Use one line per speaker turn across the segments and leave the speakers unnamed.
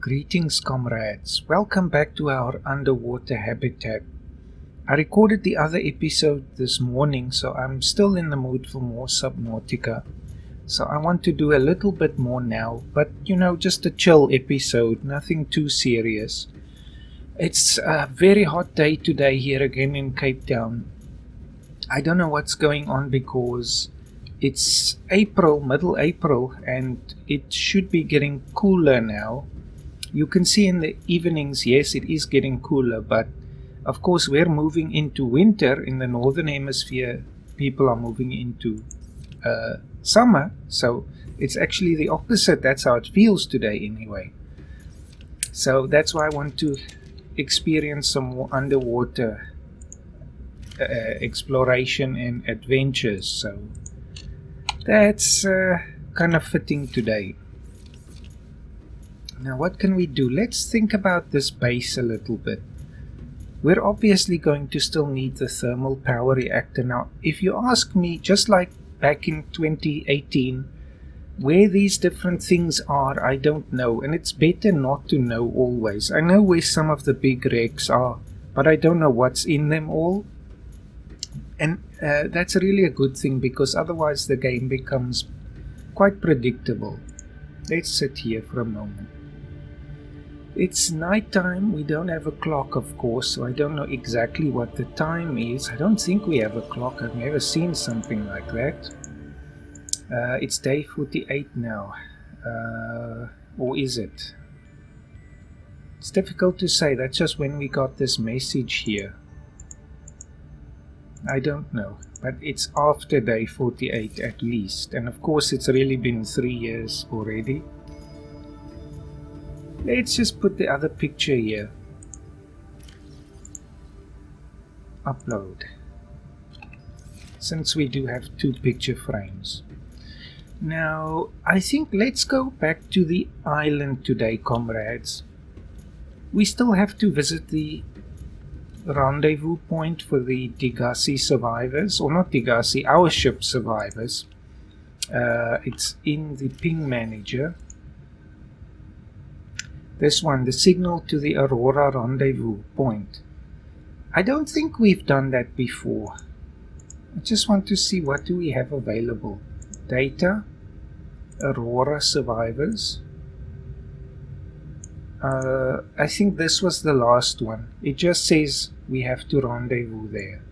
Greetings, comrades. Welcome back to our underwater habitat. I recorded the other episode this morning, so I'm still in the mood for more Subnautica. So I want to do a little bit more now, but just a chill episode, nothing too serious. It's a very hot day today here again in Cape Town. I don't know what's going on because it's April, middle April, and it should be getting cooler now. You can see in the evenings, yes, it is getting cooler, but of course we're moving into winter in the northern hemisphere. People are moving into summer, so it's actually the opposite. That's how it feels today anyway. So that's why I want to experience some more underwater exploration and adventures. So that's kind of fitting today. Now what can we do? Let's think about this base a little bit. We're obviously going to still need the thermal power reactor. Now, if you ask me, just like back in 2018, where these different things are, I don't know. And it's better not to know always. I know where some of the big wrecks are, but I don't know what's in them all. And that's really a good thing, because otherwise the game becomes quite predictable. Let's sit here for a moment. It's night time. We don't have a clock, of course, so I don't know exactly what the time is. I don't think we have a clock. I've never seen something like that. It's day 48 now. Or is it? It's difficult to say. That's just when we got this message here. I don't know. But it's after day 48 at least. And of course it's really been 3 years already. Let's just put the other picture here. Upload. Since we do have 2 picture frames. Now, I think let's go back to the island today, comrades. We still have to visit the rendezvous point for the Degassi survivors. Or not Degassi, our ship survivors. It's in the ping manager. This one, the signal to the Aurora rendezvous point. I don't think we've done that before. I just want to see what do we have available. Data, Aurora survivors. I think this was the last one. It just says we have to rendezvous there.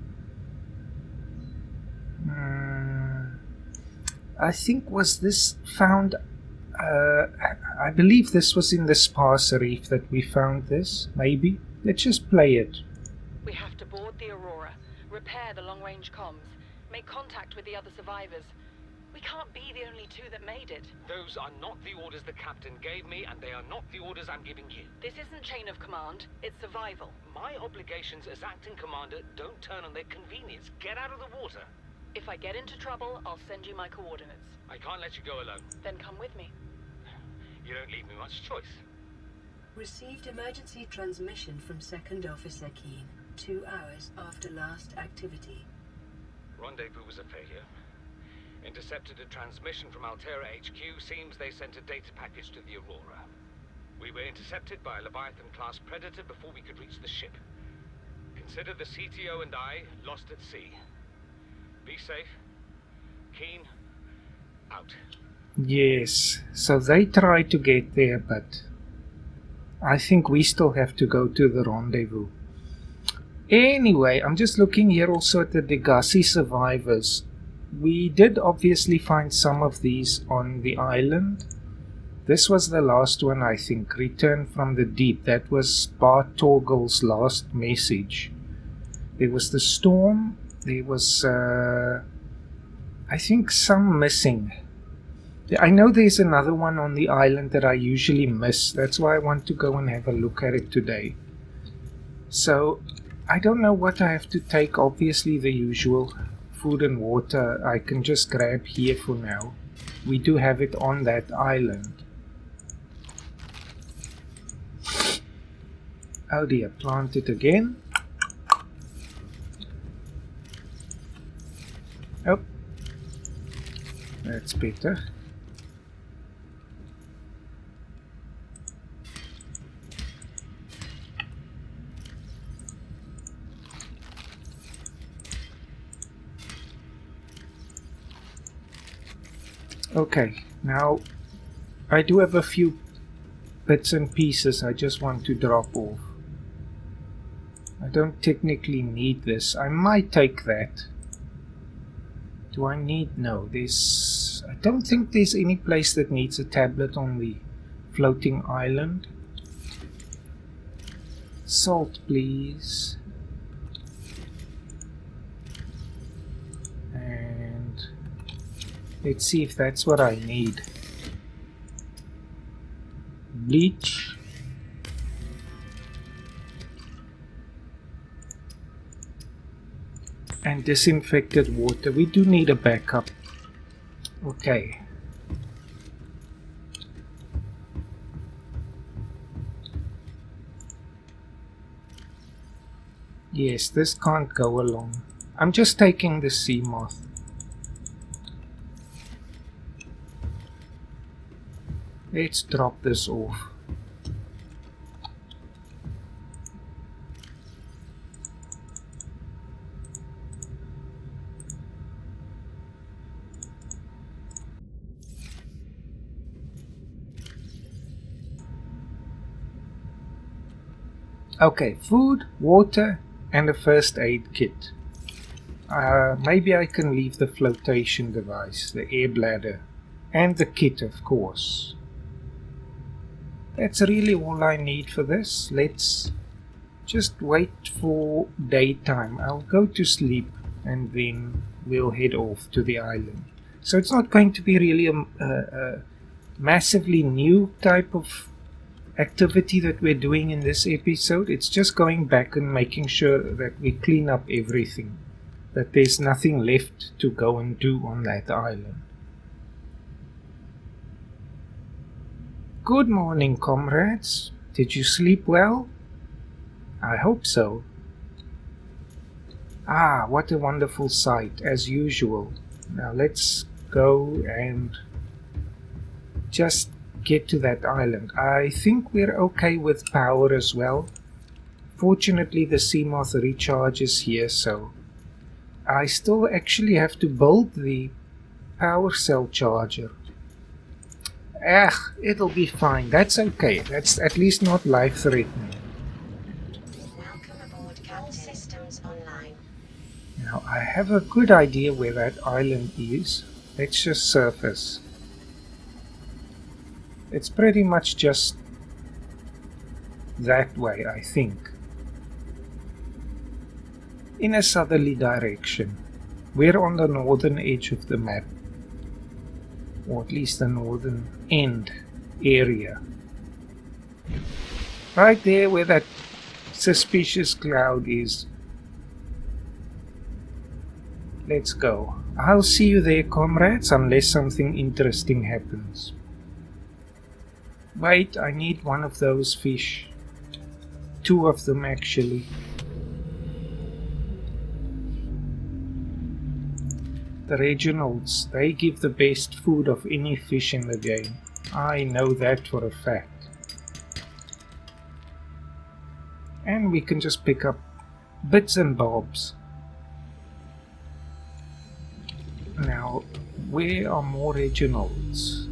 I think was this found... I believe this was in the sparse reef that we found this, maybe. Let's just play it.
We have to board the Aurora, repair the long-range comms, make contact with the other survivors. We can't be the only 2 that made it.
Those are not the orders the captain gave me, and they are not the orders I'm giving you.
This isn't chain of command, it's survival.
My obligations as acting commander don't turn on their convenience. Get out of the water.
If I get into trouble, I'll send you my coordinates.
I can't let you go alone.
Then come with me.
You don't leave me much choice.
Received emergency transmission from Second Officer Keen, 2 hours after last activity.
Rendezvous was a failure. Intercepted a transmission from Altera HQ. Seems they sent a data package to the Aurora. We were intercepted by a Leviathan-class predator before we could reach the ship. Consider the CTO and I lost at sea. Be safe. Keen. Out.
Yes, so they tried to get there, but I think we still have to go to the rendezvous. Anyway, I'm just looking here also at the Degassi survivors. We did obviously find some of these on the island. This was the last one, I think. Return from the deep. That was Bart Torgel's last message. There was the storm. There was, I think, some missing. I know there's another one on the island that I usually miss. That's why I want to go and have a look at it today. So, I don't know what I have to take. Obviously, the usual food and water I can just grab here for now. We do have it on that island. Oh dear, plant it again. Oh, that's better. Okay, now I do have a few bits and pieces I just want to drop off. I don't technically need this. I might take that. Do I need... No, there's... I don't think there's any place that needs a tablet on the floating island. Salt, please. And let's see if that's what I need. Bleach. And disinfected water. We do need a backup. Okay. Yes, this can't go along. I'm just taking the sea moth. Let's drop this off. Okay, food, water, and a first aid kit. Maybe I can leave the flotation device, the air bladder, and the kit, of course. That's really all I need for this. Let's just wait for daytime. I'll go to sleep and then we'll head off to the island. So it's not going to be really a massively new type of activity that we're doing in this episode. It's just going back and making sure that we clean up everything, that there's nothing left to go and do on that island. Good morning, comrades. Did you sleep well? I hope so. Ah, what a wonderful sight, as usual. Now let's go and just get to that island. I think we're okay with power as well. Fortunately, the Seamoth recharges here, so I still actually have to build the power cell charger. It'll be fine. That's okay. That's at least not life-threatening.
Welcome aboard, Cap Systems Online.
Now, I have a good idea where that island is. Let's just surface. It's pretty much just that way, I think. In a southerly direction. We're on the northern edge of the map. Or at least the northern end area. Right there where that suspicious cloud is. Let's go. I'll see you there, comrades, unless something interesting happens. Wait, I need one of those fish. 2 of them, actually. The Reginalds, they give the best food of any fish in the game. I know that for a fact. And we can just pick up bits and bobs. Now, where are more Reginalds?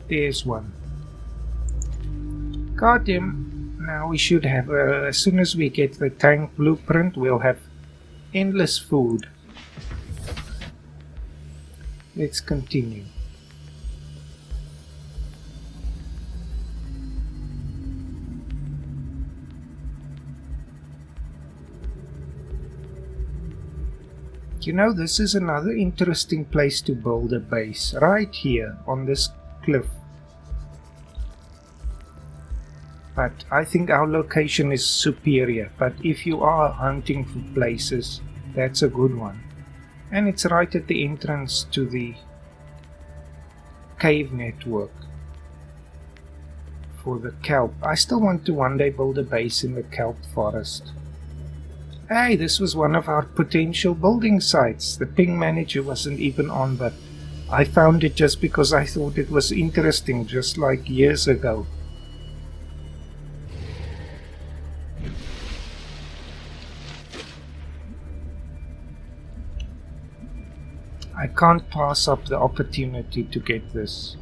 There's one. Got him. Now we should have, as soon as we get the tank blueprint, we'll have endless food. Let's continue. You know, this is another interesting place to build a base, right here on this cliff. But I think our location is superior, but if you are hunting for places, that's a good one. And it's right at the entrance to the cave network for the kelp. I still want to one day build a base in the kelp forest. Hey, this was one of our potential building sites. The ping manager wasn't even on, but I found it just because I thought it was interesting, just like years ago. I can't pass up the opportunity to get this.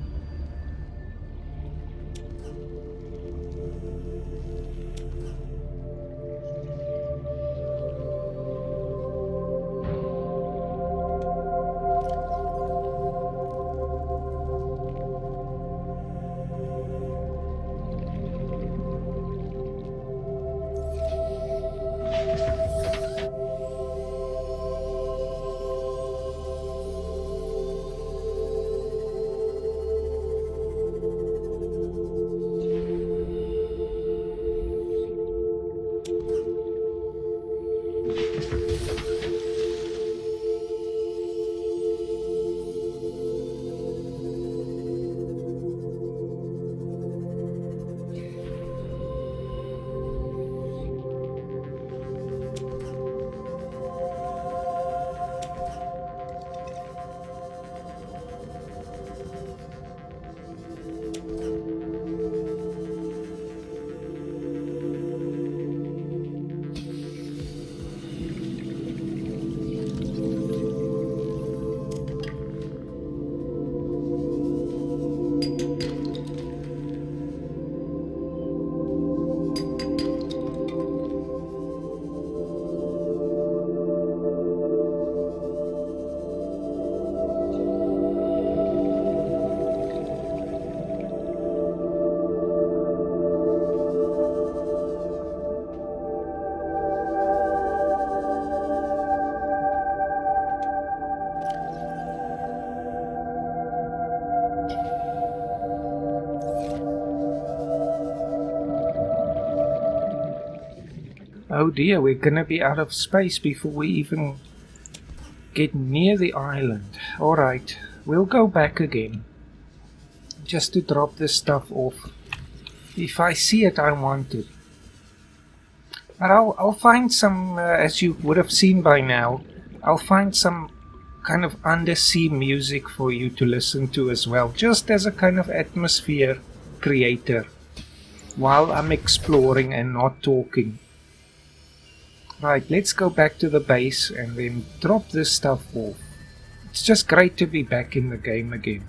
Oh dear, we're gonna be out of space before we even get near the island. Alright, we'll go back again. Just to drop this stuff off. If I see it, I want it. But I'll find some, as you would have seen by now, I'll find some kind of undersea music for you to listen to as well. Just as a kind of atmosphere creator. While I'm exploring and not talking. Right, let's go back to the base and then drop this stuff off. It's just great to be back in the game again.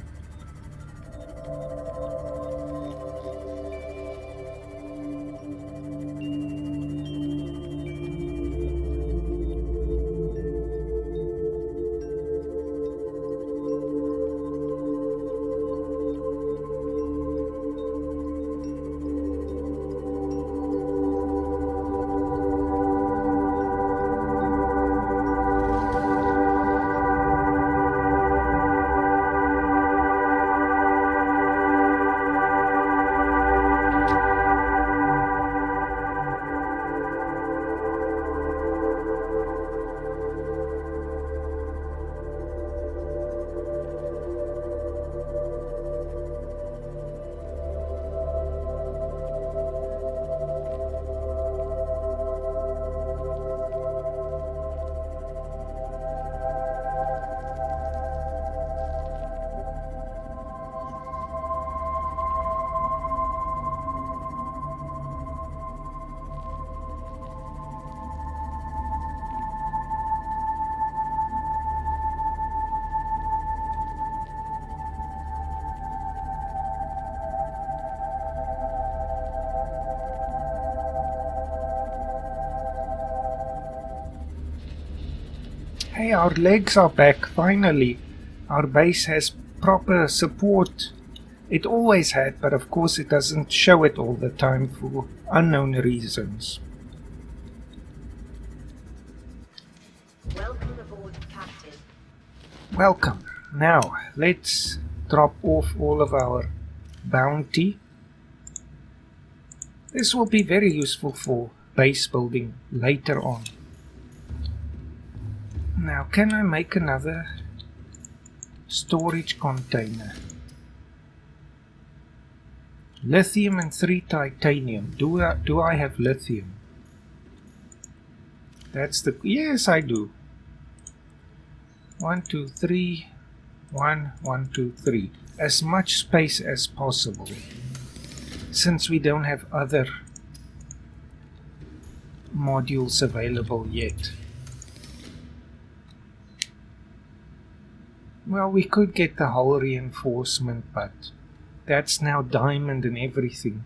Hey, our legs are back, finally. Our base has proper support. It always had, but of course it doesn't show it all the time for unknown reasons.
Welcome aboard, Captain.
Welcome. Now, let's drop off all of our bounty. This will be very useful for base building later on. Now, can I make another storage container? Lithium and 3 titanium. Do I have lithium? That's the... Yes, I do. 1, 2, 3. 1, 1, 2, 3. As much space as possible. Since we don't have other modules available yet. Well, we could get the hull reinforcement, but that's now diamond and everything.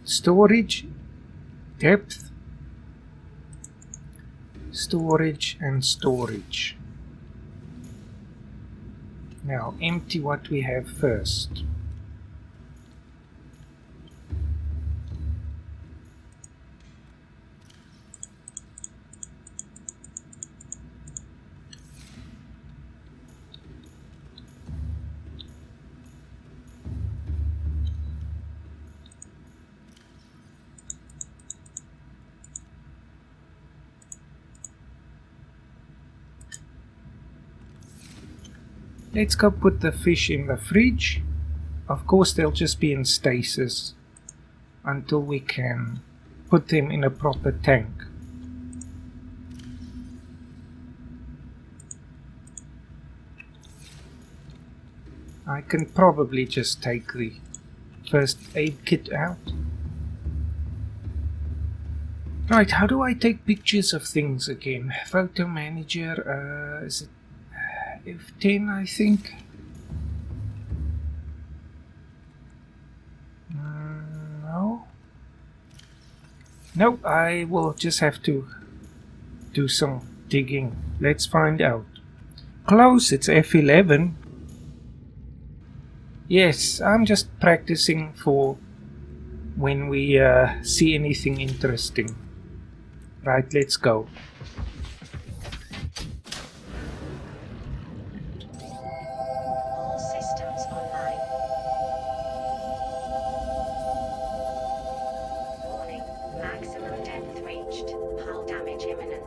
Storage, depth, storage and storage. Now empty what we have first. Let's go put the fish in the fridge. Of course they'll just be in stasis until we can put them in a proper tank. I can probably just take the first aid kit out. Right, how do I take pictures of things again? Photo manager, is it F10, I think? No. Nope, I will just have to do some digging. Let's find out. Close, it's F11. Yes, I'm just practicing for when we see anything interesting. Right, let's go.
All systems online. Warning, maximum depth reached. Hull damage imminent.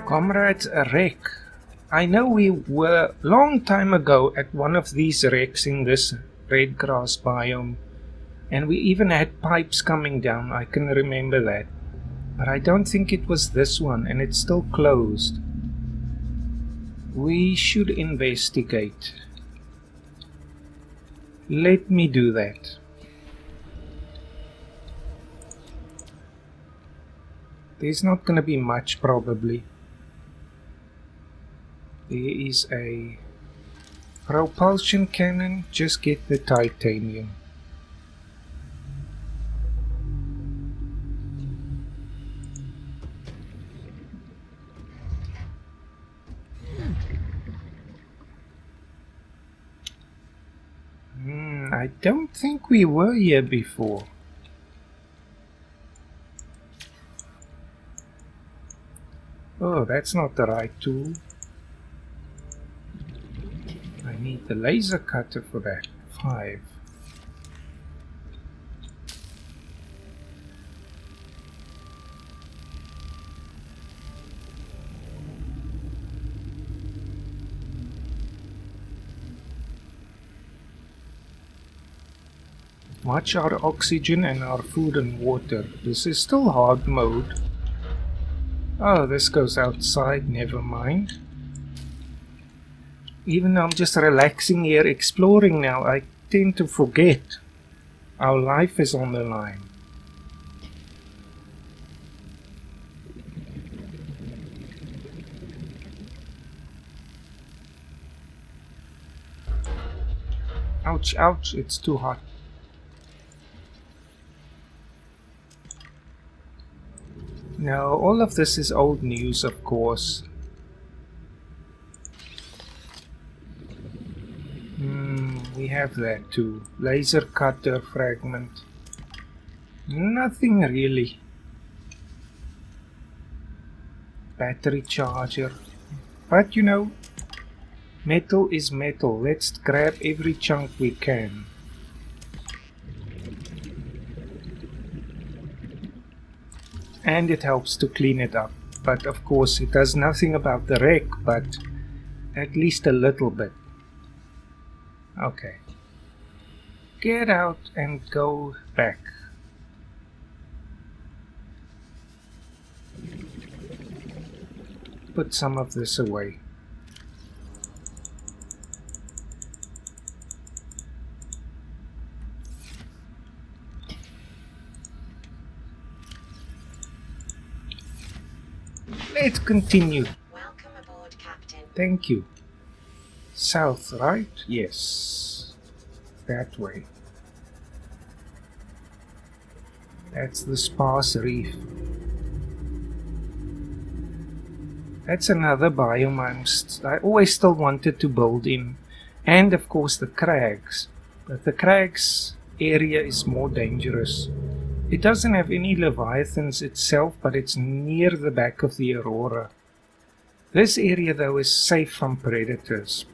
Comrades, a wreck. I know we were long time ago at one of these wrecks in this red grass biome, and we even had pipes coming down. I can remember that, but I don't think it was this one, and it's still closed. We should investigate. Let me do that. There's not going to be much, probably. There is a Propulsion cannon, just get the titanium. I don't think we were here before. Oh, that's not the right tool. I need the laser cutter for that. 5. Watch our oxygen and our food and water. This is still hard mode. Oh, this goes outside, never mind. Even though I'm just relaxing here, exploring now, I tend to forget our life is on the line. Ouch, ouch, it's too hot. Now, all of this is old news, of course. We have that too. Laser cutter fragment. Nothing really. Battery charger. But you know, metal is metal. Let's grab every chunk we can. And it helps to clean it up. But of course it does nothing about the wreck, but at least a little bit. Okay. Get out and go back. Put some of this away. Let's continue.
Welcome aboard, Captain.
Thank you. South, right? Yes. That way. That's the sparse reef. That's another biome I always still wanted to build in. And of course the crags. But the crags area is more dangerous. It doesn't have any leviathans itself, but it's near the back of the Aurora. This area though is safe from predators.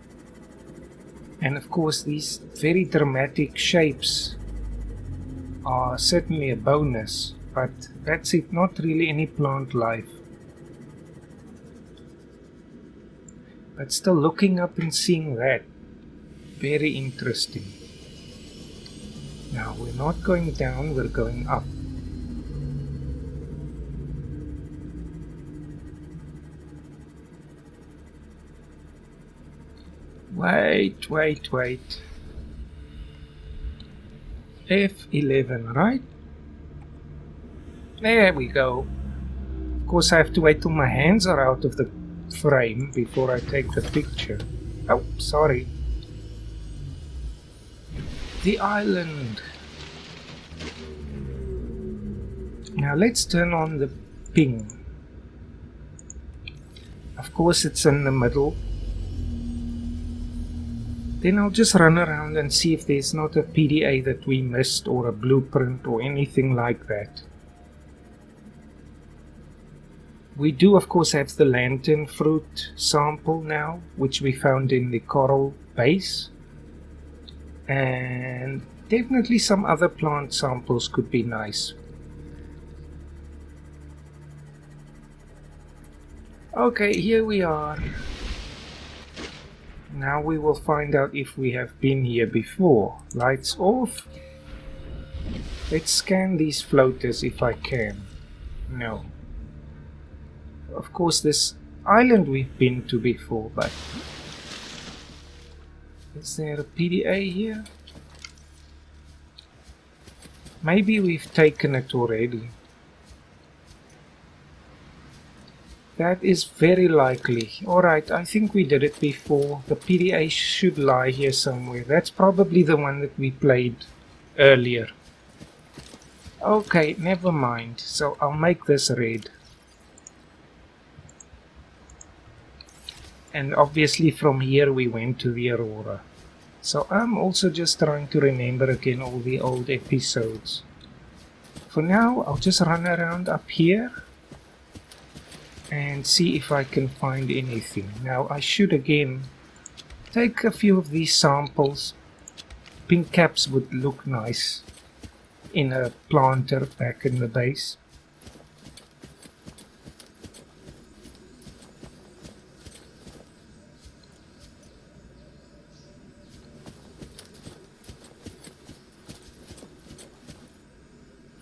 And of course these very dramatic shapes are certainly a bonus, but that's it, not really any plant life. But still looking up and seeing that, very interesting. Now we're not going down, we're going up. Wait. F11, right? There we go. Of course I have to wait till my hands are out of the frame before I take the picture. Oh, sorry. The island. Now let's turn on the ping. Of course it's in the middle. Then I'll just run around and see if there's not a PDA that we missed or a blueprint or anything like that. We do of course have the lantern fruit sample now, which we found in the coral base. And definitely some other plant samples could be nice. Okay, here we are. Now we will find out if we have been here before. Lights off. Let's scan these floaters if I can. No. Of course this island we've been to before, but is there a PDA here? Maybe we've taken it already. That is very likely. Alright, I think we did it before. The PDA should lie here somewhere. That's probably the one that we played earlier. Okay, never mind. So I'll make this red. And obviously from here we went to the Aurora. So I'm also just trying to remember again all the old episodes. For now, I'll just run around up here and see if I can find anything. Now I should again take a few of these samples. Pink caps would look nice in a planter back in the base.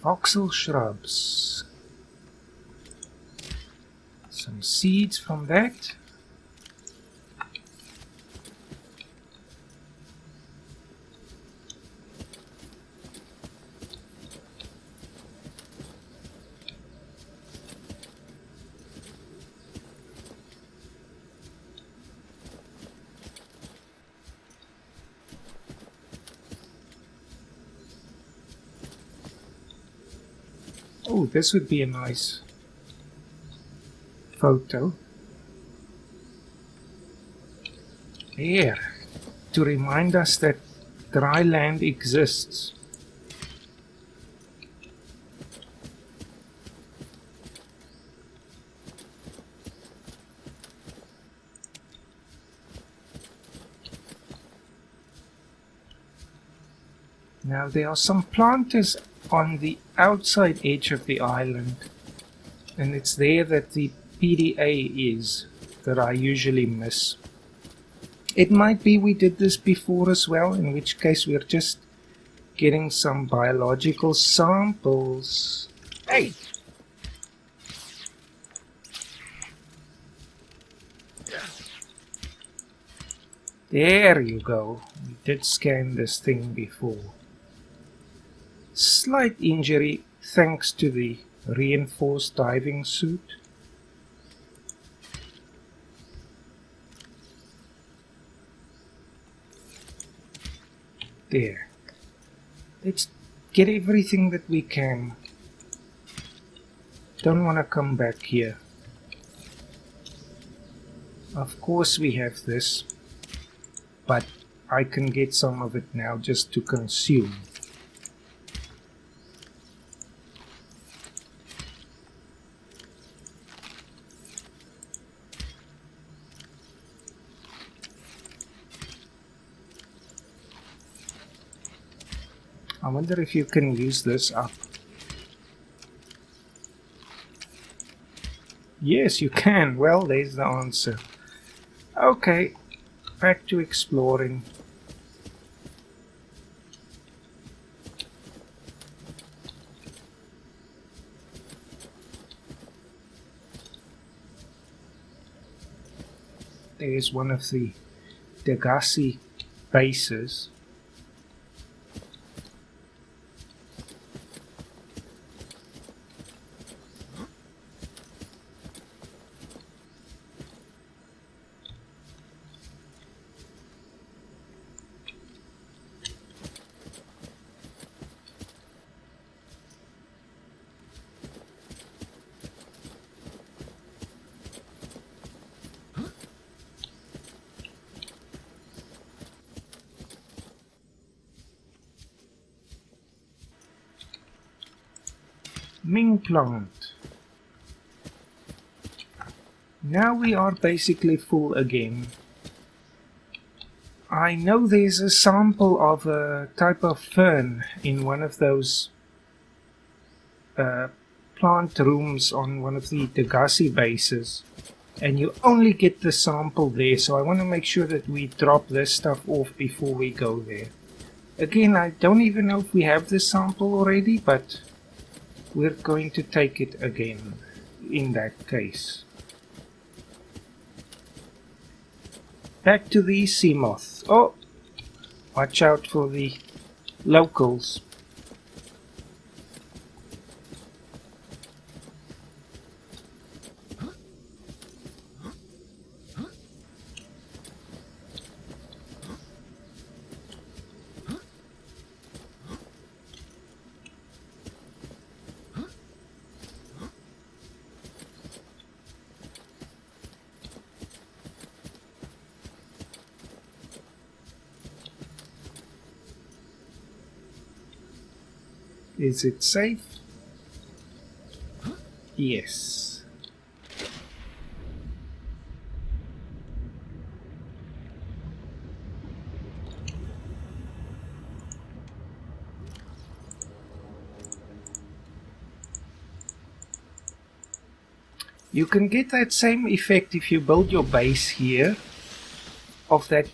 Voxel shrubs. Some seeds from that. Oh, this would be a nice photo. Here, to remind us that dry land exists. Now there are some planters on the outside edge of the island, and it's there that the PDA is that I usually miss. It might be we did this before as well, in which case we're just getting some biological samples. Hey! There you go. We did scan this thing before. Slight injury thanks to the reinforced diving suit. There. Let's get everything that we can. Don't want to come back here. Of course we have this, but I can get some of it now just to consume. I wonder if you can use this up. Yes, you can. Well, there's the answer. Okay, back to exploring. There's one of the Degassi bases. Ming plant. Now we are basically full again. I know there's a sample of a type of fern in one of those plant rooms on one of the Degassi bases, and you only get the sample there, so I want to make sure that we drop this stuff off before we go there. Again, I don't even know if we have the sample already, but we're going to take it again in that case. Back to the sea moth. Oh, watch out for the locals. Is it safe? Yes. You can get that same effect if you build your base here of that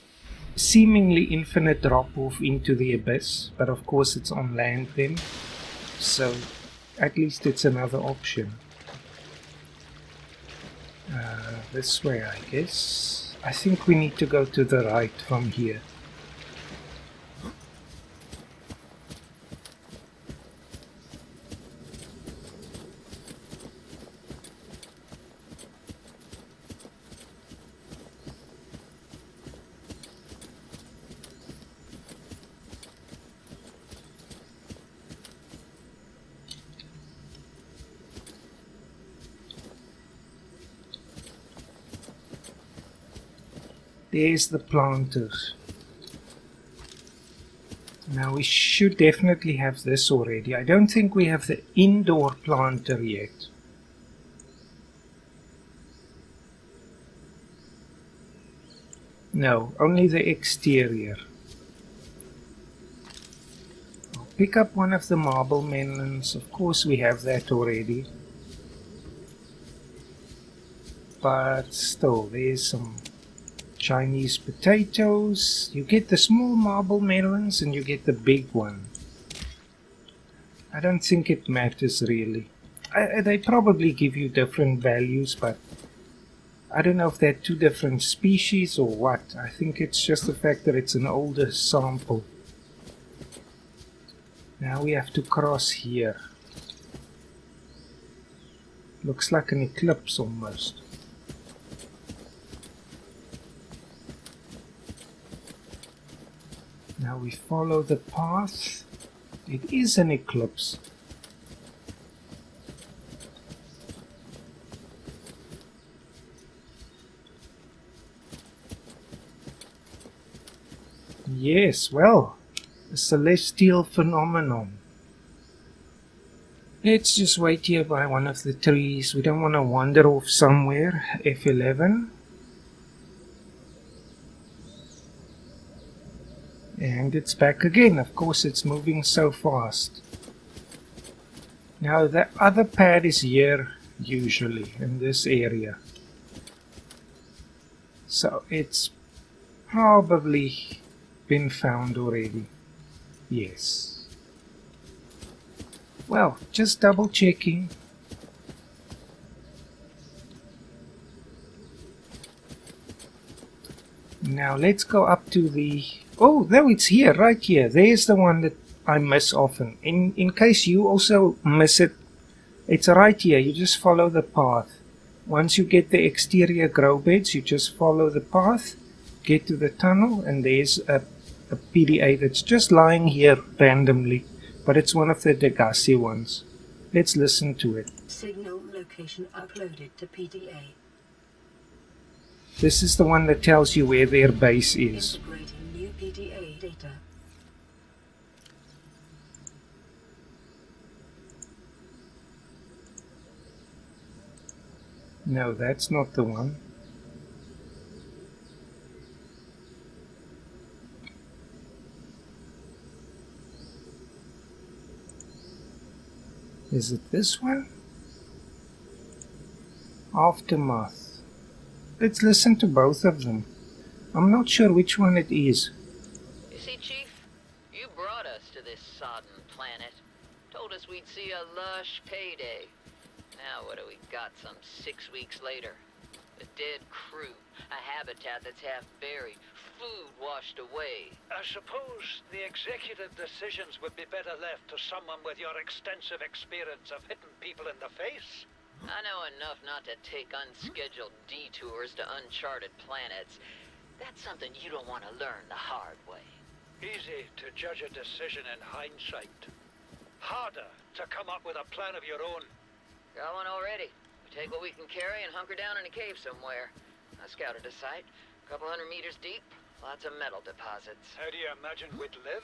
seemingly infinite drop-off into the abyss, but of course it's on land then, so at least it's another option. This way, I guess. I think we need to go to the right from here. There's the planters. Now we should definitely have this already. I don't think we have the indoor planter yet. No, only the exterior. I'll pick up one of the marble melons. Of course we have that already. But still, there's some Chinese potatoes. You get the small marble melons and you get the big one. I don't think it matters really. They probably give you different values, but I don't know if they're two different species or what. I think it's just the fact that it's an older sample. Now we have to cross here. Looks like an eclipse almost. Now we follow the path. It is an eclipse. Yes, well, a celestial phenomenon. Let's just wait here by one of the trees. We don't want to wander off somewhere. F11. And it's back again. Of course, it's moving so fast. Now, the other pad is here, usually, in this area. So, it's probably been found already. Yes. Well, just double checking. Now, let's go up to the... Oh, no, it's here, right here. There's the one that I miss often. In case you also miss it, it's right here. You just follow the path. Once you get the exterior grow beds, you just follow the path, get to the tunnel, and there's a PDA that's just lying here randomly. But it's one of the Degassi ones. Let's listen to it.
Signal location uploaded to PDA.
This is the one that tells you where their base is.
Integrating new PDA data.
No, that's not the one. Is it this one? Aftermath. Let's listen to both of them. I'm not sure which one it is.
You see, Chief, you brought us to this sodden planet. Told us we'd see a lush payday. Now what do we got some 6 weeks later? A dead crew, a habitat that's half buried, food washed away.
I suppose the executive decisions would be better left to someone with your extensive experience of hitting people in the face.
I know enough not to take unscheduled detours to uncharted planets. That's something you don't want to learn the hard way.
Easy to judge a decision in hindsight. Harder to come up with a plan of your own.
Got one already. We take what we can carry and hunker down in a cave somewhere. I scouted a site, a couple 100 meters deep, lots of metal deposits.
How do you imagine we'd live?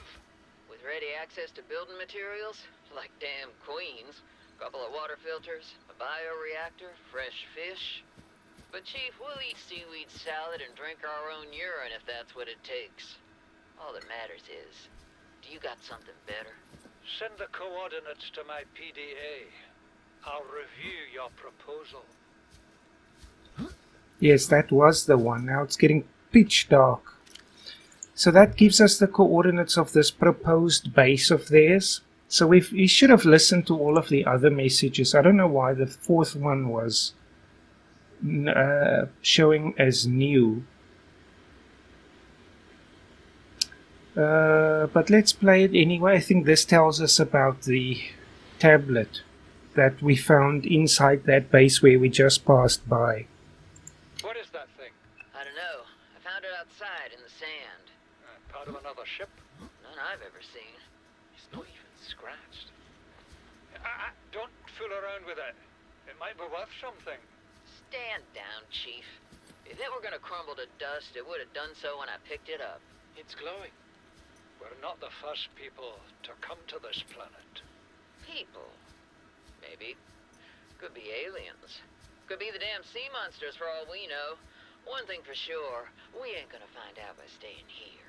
with ready access to building materials, like damn queens, couple of water filters, a bioreactor, fresh fish. But Chief, we'll eat seaweed salad and drink our own urine if that's what it takes. All that matters is, do you got something better?
Send the coordinates to my PDA. I'll review your proposal.
Yes, that was the one. Now it's getting pitch dark. So that gives us the coordinates of this proposed base of theirs. So we should have listened to all of the other messages. I don't know why the fourth one was showing as new. But let's play it anyway. I think this tells us about the tablet that we found inside that base where we just passed by.
What is that thing?
I don't know. I found it outside in the sand.
Part of another ship?
None I've ever seen.
It's not even scratched. Don't fool around with it. It might be worth something.
Stand down, Chief. If it were gonna crumble to dust, it would have done so when I picked it up.
It's glowing. We're not the first people to come to this planet.
People. Maybe. Could be aliens. Could be the damn sea monsters for all we know. One thing for sure, we ain't gonna find out by staying here.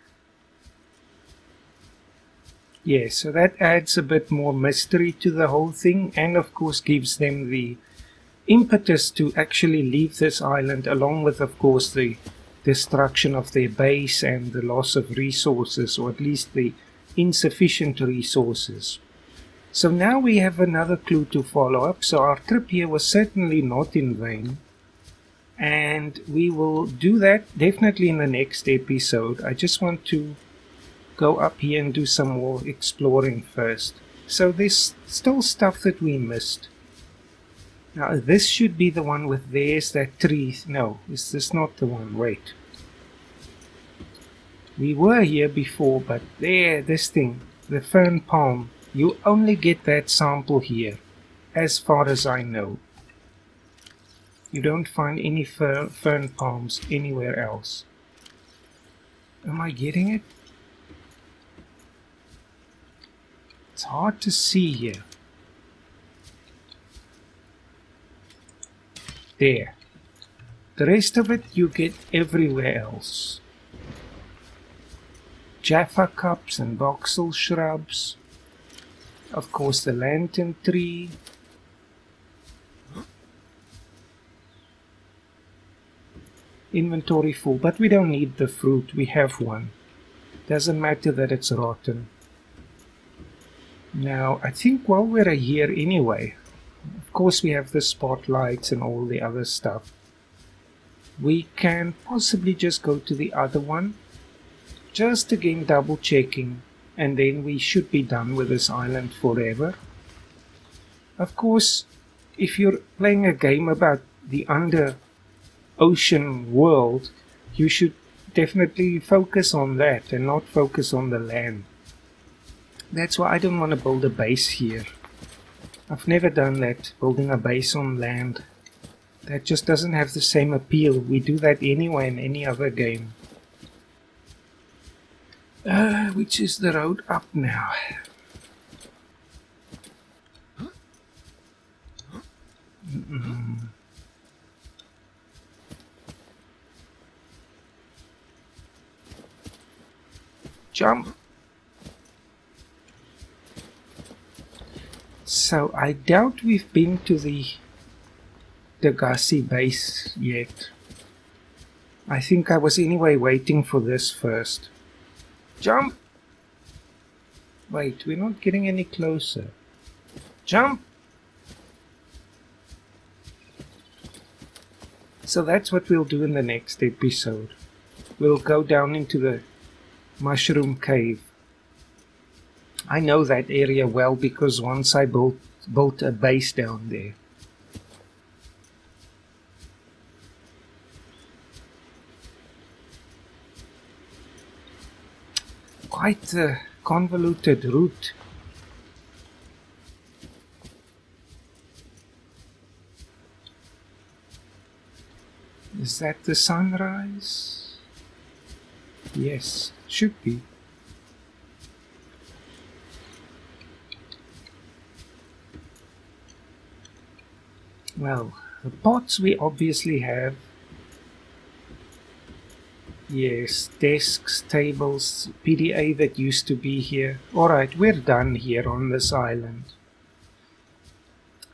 Yeah, so that adds a bit more mystery to the whole thing, and of course gives them the impetus to actually leave this island, along with, of course, the destruction of their base and the loss of resources, or at least the insufficient resources. So now we have another clue to follow up. So our trip here was certainly not in vain, and we will do that definitely in the next episode. I just want to go up here and do some more exploring first. So there's still stuff that we missed. Now this should be the one with there's that tree. No, is this not the one? Wait. We were here before, but there, this thing, the fern palm. You only get that sample here, as far as I know. You don't find any fern palms anywhere else. Am I getting it? It's hard to see here. There. The rest of it you get everywhere else. Jaffa cups and voxel shrubs. Of course, the lantern tree. Inventory full, but we don't need the fruit. We have one. Doesn't matter that it's rotten. Now, I think while we're here anyway, of course we have the spotlights and all the other stuff. We can possibly just go to the other one. Just again double checking. And then we should be done with this island forever. Of course, if you're playing a game about the under-ocean world, you should definitely focus on that and not focus on the land. That's why I don't want to build a base here. I've never done that, building a base on land. That just doesn't have the same appeal. We do that anyway in any other game. Which is the road up now? Jump! So I doubt we've been to the Degassi base yet. I think I was anyway waiting for this first. Jump! Wait, we're not getting any closer. Jump! So that's what we'll do in the next episode. We'll go down into the mushroom cave. I know that area well because once I built a base down there. Quite a convoluted route. Is that the sunrise? Yes, should be. Well, the pots we obviously have. Yes, desks, tables, PDA that used to be here. Alright, we're done here on this island.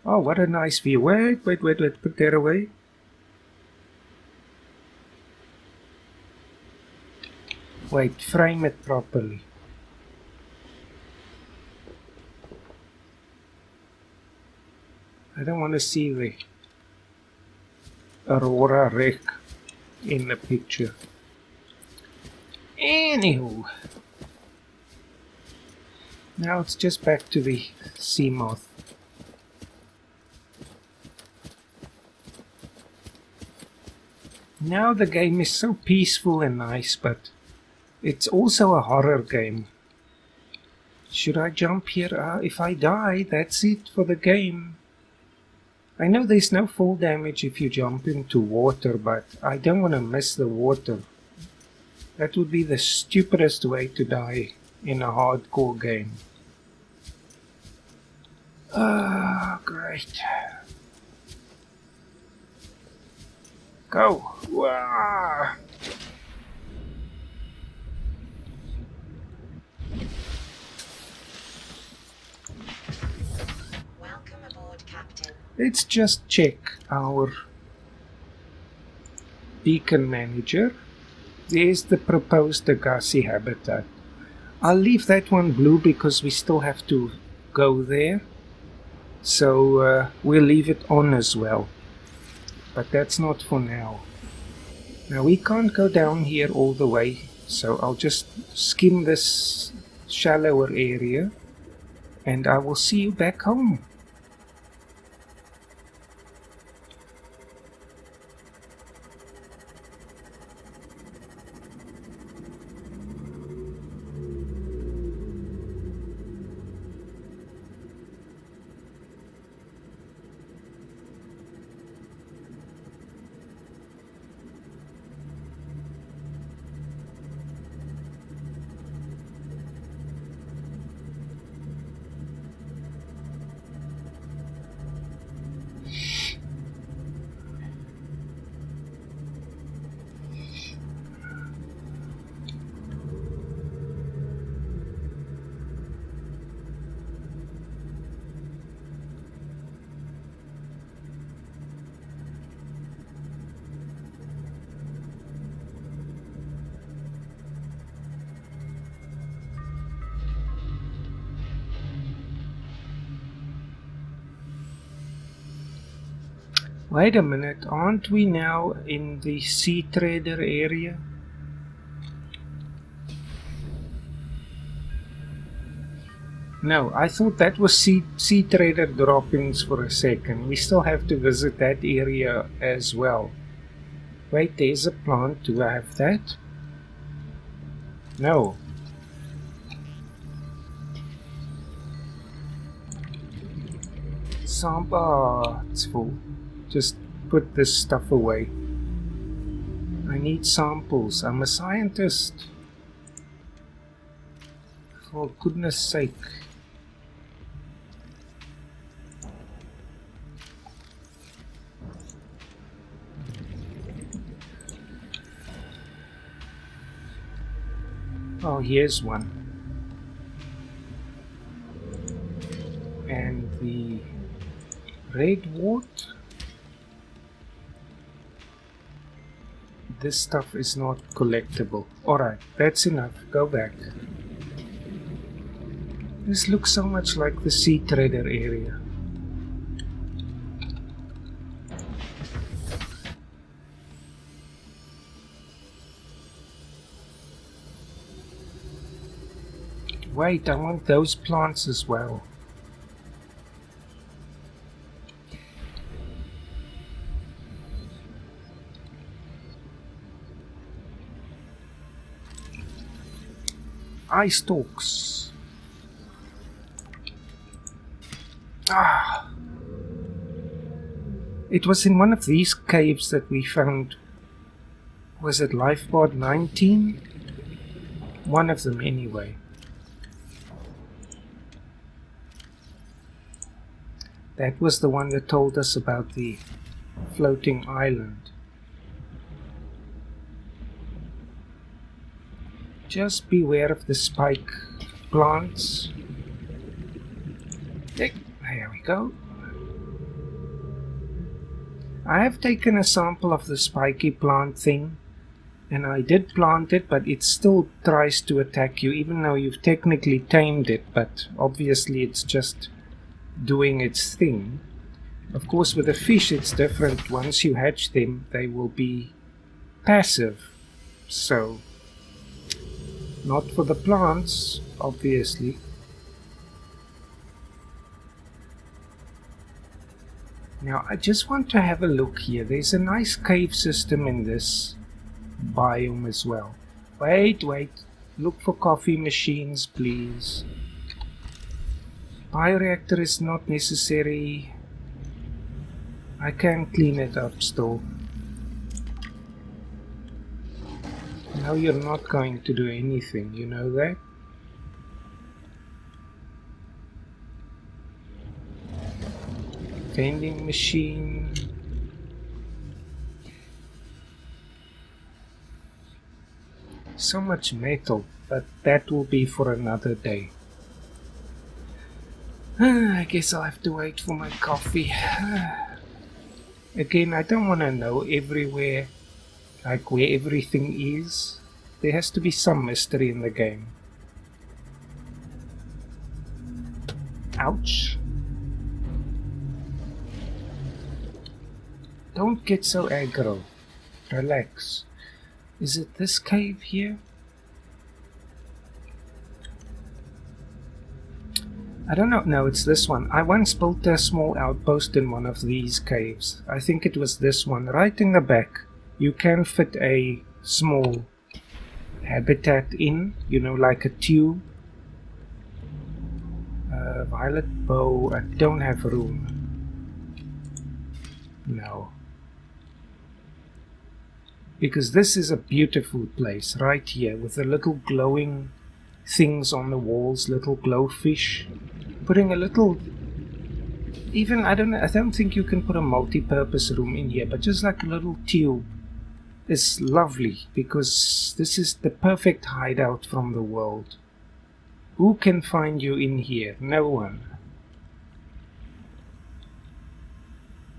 Oh, what a nice view. Wait, put that away. Wait, frame it properly. I don't want to see the Aurora wreck in the picture. Anywho, now it's just back to the sea moth. Now the game is so peaceful and nice, but it's also a horror game. Should I jump here? If I die, that's it for the game. I know there's no fall damage if you jump into water, but I don't want to miss the water. That would be the stupidest way to die in a hardcore game. Great. Go! Wah!
Welcome aboard, Captain.
Let's just check our beacon manager. There's the proposed Agassi habitat. I'll leave that one blue because we still have to go there. So we'll leave it on as well. But that's not for now. Now we can't go down here all the way. So I'll just skim this shallower area. And I will see you back home. Wait a minute, aren't we now in the Sea Trader area? No, I thought that was Sea Trader droppings for a second. We still have to visit that area as well. Wait, there's a plant. Do I have that? No. Sampa, it's full. Just put this stuff away. I need samples. I'm a scientist. For goodness sake. Oh, here's one. And the red wart. This stuff is not collectible. Alright, that's enough. Go back. This looks so much like the Sea Trader area. Wait, I want those plants as well. Eye stalks. Ah! It was in one of these caves that we found. Was it Lifeboard 19? One of them, anyway. That was the one that told us about the floating island. Just beware of the spike plants. There we go. I have taken a sample of the spiky plant thing, and I did plant it, but it still tries to attack you, even though you've technically tamed it, but obviously it's just doing its thing. Of course, with a fish it's different. Once you hatch them, they will be passive. So, not for the plants, obviously. Now, I just want to have a look here. There's a nice cave system in this biome as well. Wait. Look for coffee machines, please. Bioreactor is not necessary. I can clean it up still. No, you're not going to do anything, you know that? Vending machine. So much metal, but that will be for another day. I guess I'll have to wait for my coffee. Again, I don't want to know everywhere, like where everything is. There has to be some mystery in the game. Ouch. Don't get so aggro. Relax. Is it this cave here? I don't know. No, it's this one. I once built a small outpost in one of these caves. I think it was this one. Right in the back. You can fit a small habitat in. You know, like a tube. Violet bow. I don't have room. No. Because this is a beautiful place right here with the little glowing things on the walls, little glowfish. Putting a little, even I don't think you can put a multi-purpose room in here, but just like a little tube is lovely because this is the perfect hideout from the world. Who can find you in here? No one.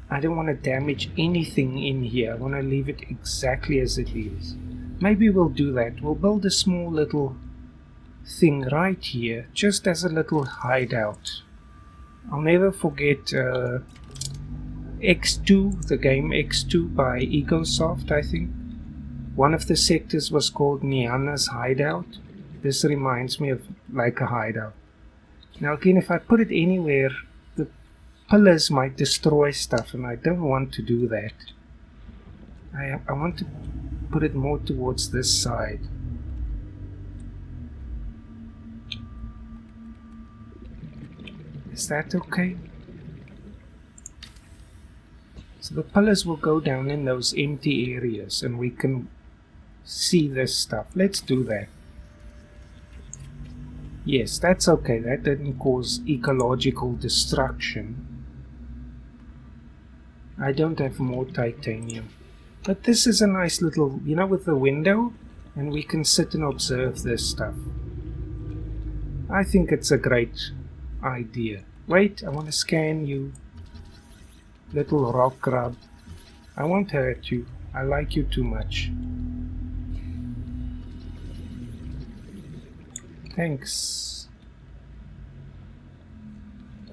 I don't want to damage anything in here. I want to leave it exactly as it is. Maybe we'll do that. We'll build a small little thing right here, just as a little hideout. I'll never forget X2, the game X2 by Ecosoft, I think. One of the sectors was called Niana's Hideout. This reminds me of like a hideout. Now again, if I put it anywhere, pillars might destroy stuff, and I don't want to do that. I want to put it more towards this side. Is that okay? So the pillars will go down in those empty areas and we can see this stuff. Let's do that. Yes, that's okay. That didn't cause ecological destruction. I don't have more titanium. But this is a nice little, you know, with the window, and we can sit and observe this stuff. I think it's a great idea. Wait, I want to scan you. Little rock crab. I won't hurt you. I like you too much. Thanks.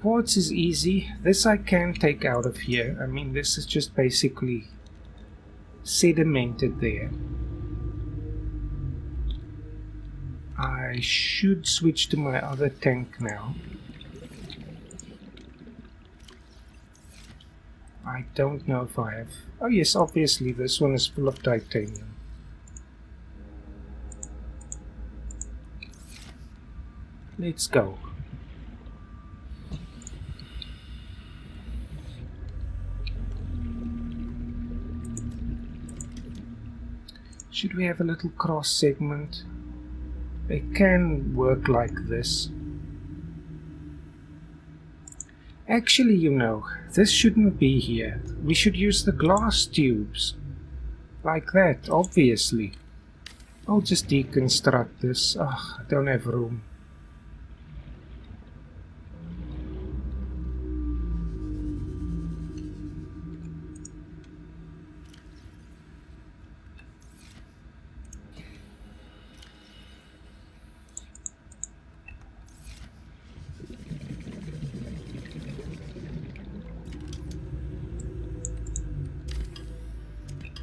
Quartz is easy. This I can take out of here. I mean, this is just basically sedimented there. I should switch to my other tank now. I don't know if I have... Oh yes, obviously this one is full of titanium. Let's go. Should we have a little cross segment? They can work like this. Actually, you know, this shouldn't be here. We should use the glass tubes. Like that, obviously. I'll just deconstruct this. Ugh, I don't have room.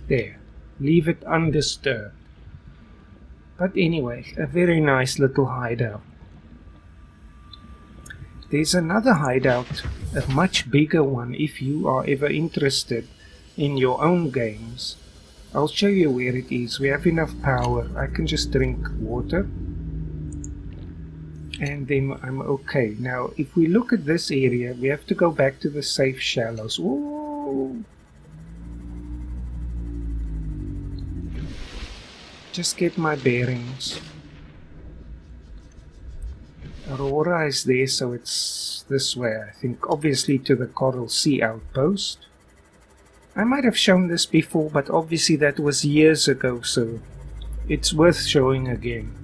There. Leave it undisturbed. But anyway, a very nice little hideout. There's another hideout, a much bigger one if you are ever interested in your own games. I'll show you where it is. We have enough power. I can just drink water. And then I'm okay. Now, if we look at this area, we have to go back to the safe shallows. Whoa! Just get my bearings. Aurora is there, so it's this way, I think. Obviously to the Coral Sea outpost. I might have shown this before, but obviously that was years ago, so it's worth showing again.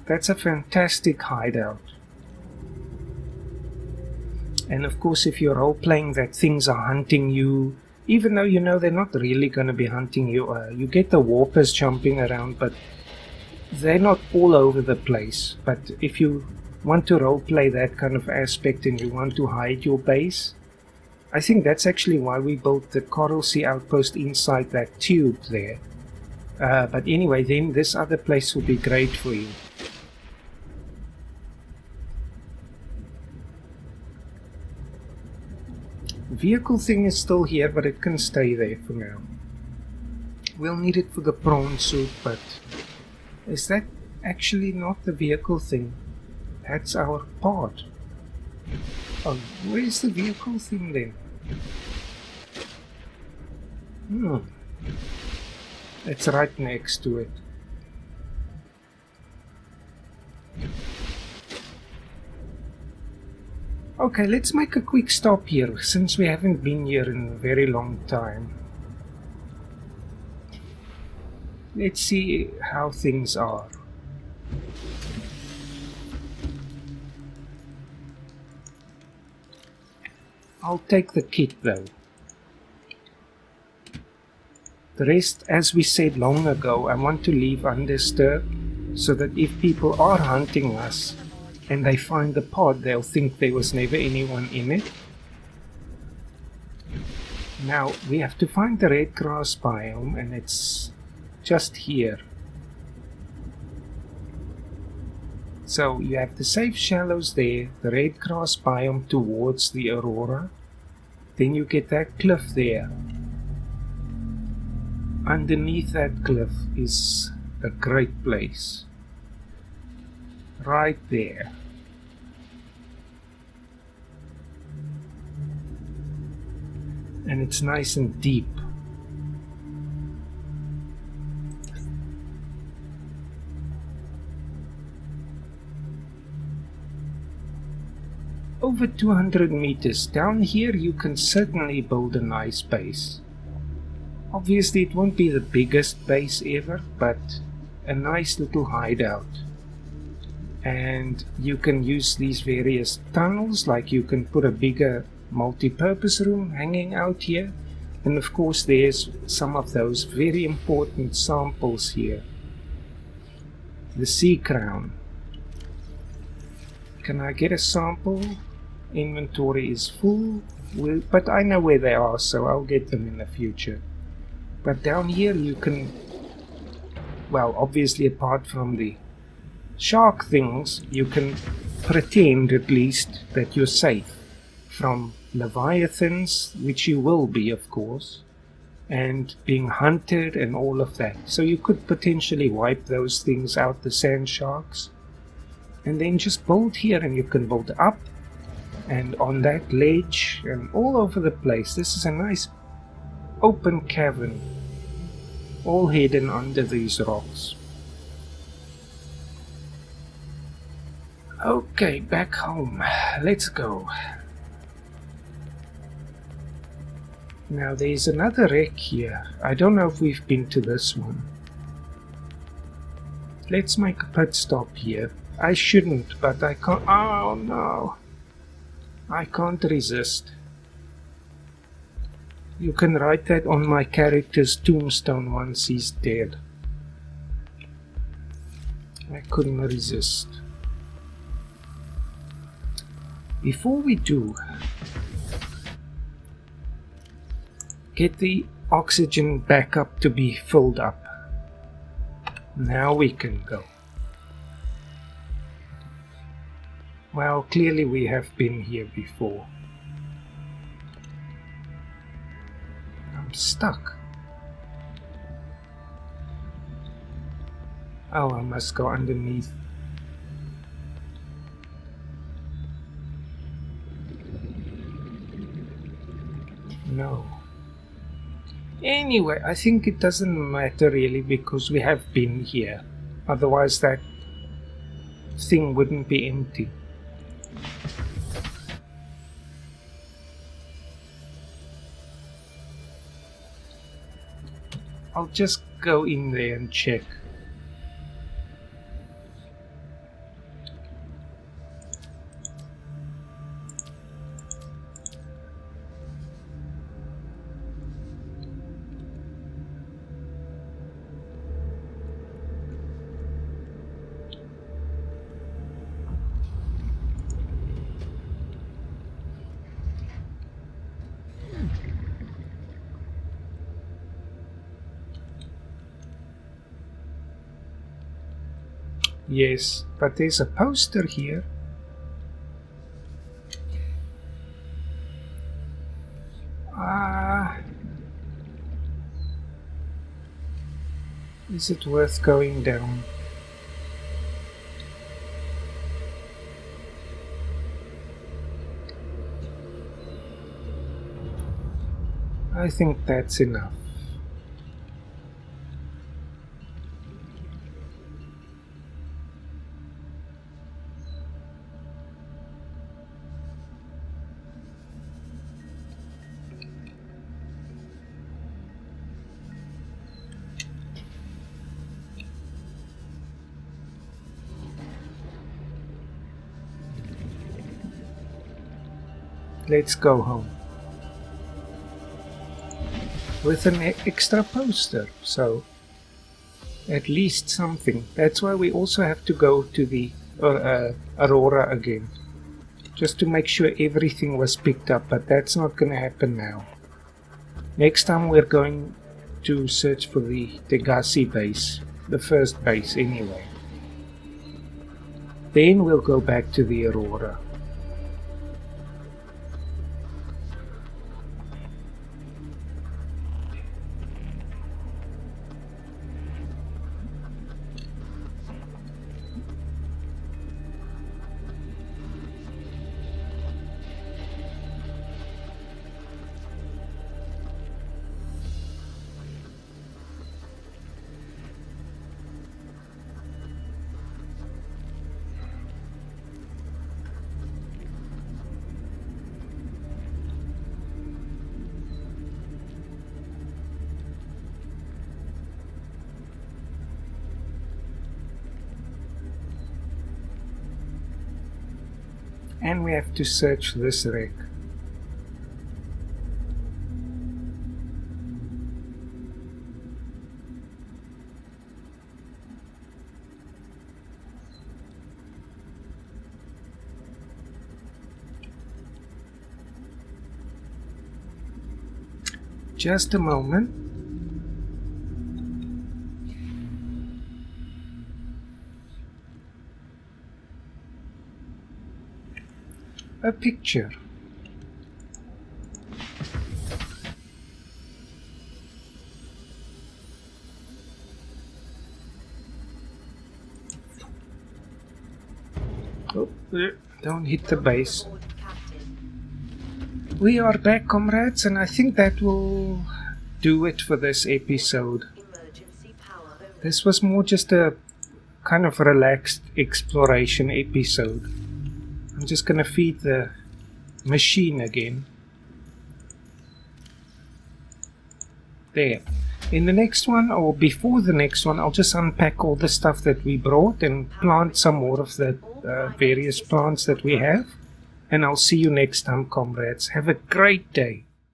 That's a fantastic hideout. And of course, if you're role-playing that things are hunting you, even though you know they're not really going to be hunting you, you get the warpers jumping around, but they're not all over the place. But if you want to roleplay that kind of aspect and you want to hide your base, I think that's actually why we built the Coral Sea outpost inside that tube there. But anyway, then this other place will be great for you. Vehicle thing is still here, but it can stay there for now. We'll need it for the prawn suit, but is that actually not the vehicle thing? That's our pod. Oh, where's the vehicle thing then? It's right next to it. Okay, let's make a quick stop here, since we haven't been here in a very long time. Let's see how things are. I'll take the kit though. The rest, as we said long ago, I want to leave undisturbed, so that if people are hunting us, and they find the pod, they'll think there was never anyone in it. Now, we have to find the red grass biome, and it's just here. So, you have the safe shallows there, the red grass biome towards the Aurora. Then you get that cliff there. Underneath that cliff is a great place. Right there. And it's nice and deep. Over 200 meters down here, you can certainly build a nice base. Obviously it won't be the biggest base ever, but a nice little hideout. And you can use these various tunnels, like you can put a bigger multi-purpose room hanging out here, and of course there's some of those very important samples here. The sea crown. Can I get a sample? Inventory is full, but I know where they are, so I'll get them in the future. But down here you can, well, obviously apart from the shark things, you can pretend at least that you're safe from leviathans, which you will be, of course, and being hunted and all of that. So you could potentially wipe those things out, the sand sharks, and then just build here, and you can build up and on that ledge and all over the place. This is a nice open cavern, all hidden under these rocks. Okay, back home. Let's go. Now there's another wreck here. I don't know if we've been to this one. Let's make a pit stop here. I shouldn't, but I can't. Oh no! I can't resist. You can write that on my character's tombstone once he's dead. I couldn't resist. Before we do, get the oxygen back up to be filled up. Now we can go. Well, clearly we have been here before. I'm stuck. Oh, I must go underneath. No. Anyway, I think it doesn't matter really because we have been here. Otherwise that thing wouldn't be empty. I'll just go in there and check. Yes, but there's a poster here. Is it worth going down? I think that's enough. Let's go home. With an extra poster, so at least something. That's why we also have to go to the Aurora again. Just to make sure everything was picked up, but that's not going to happen now. Next time we're going to search for the Degassi base. The first base anyway. Then we'll go back to the Aurora. And we have to search this wreck. Just a moment. A picture. Oh, don't hit the base. We are back, comrades, and I think that will do it for this episode. This was more just a kind of relaxed exploration episode. I'm just gonna feed the machine again. There. In the next one, or before the next one, I'll just unpack all the stuff that we brought and plant some more of the various plants that we have. And I'll see you next time, comrades. Have a great day.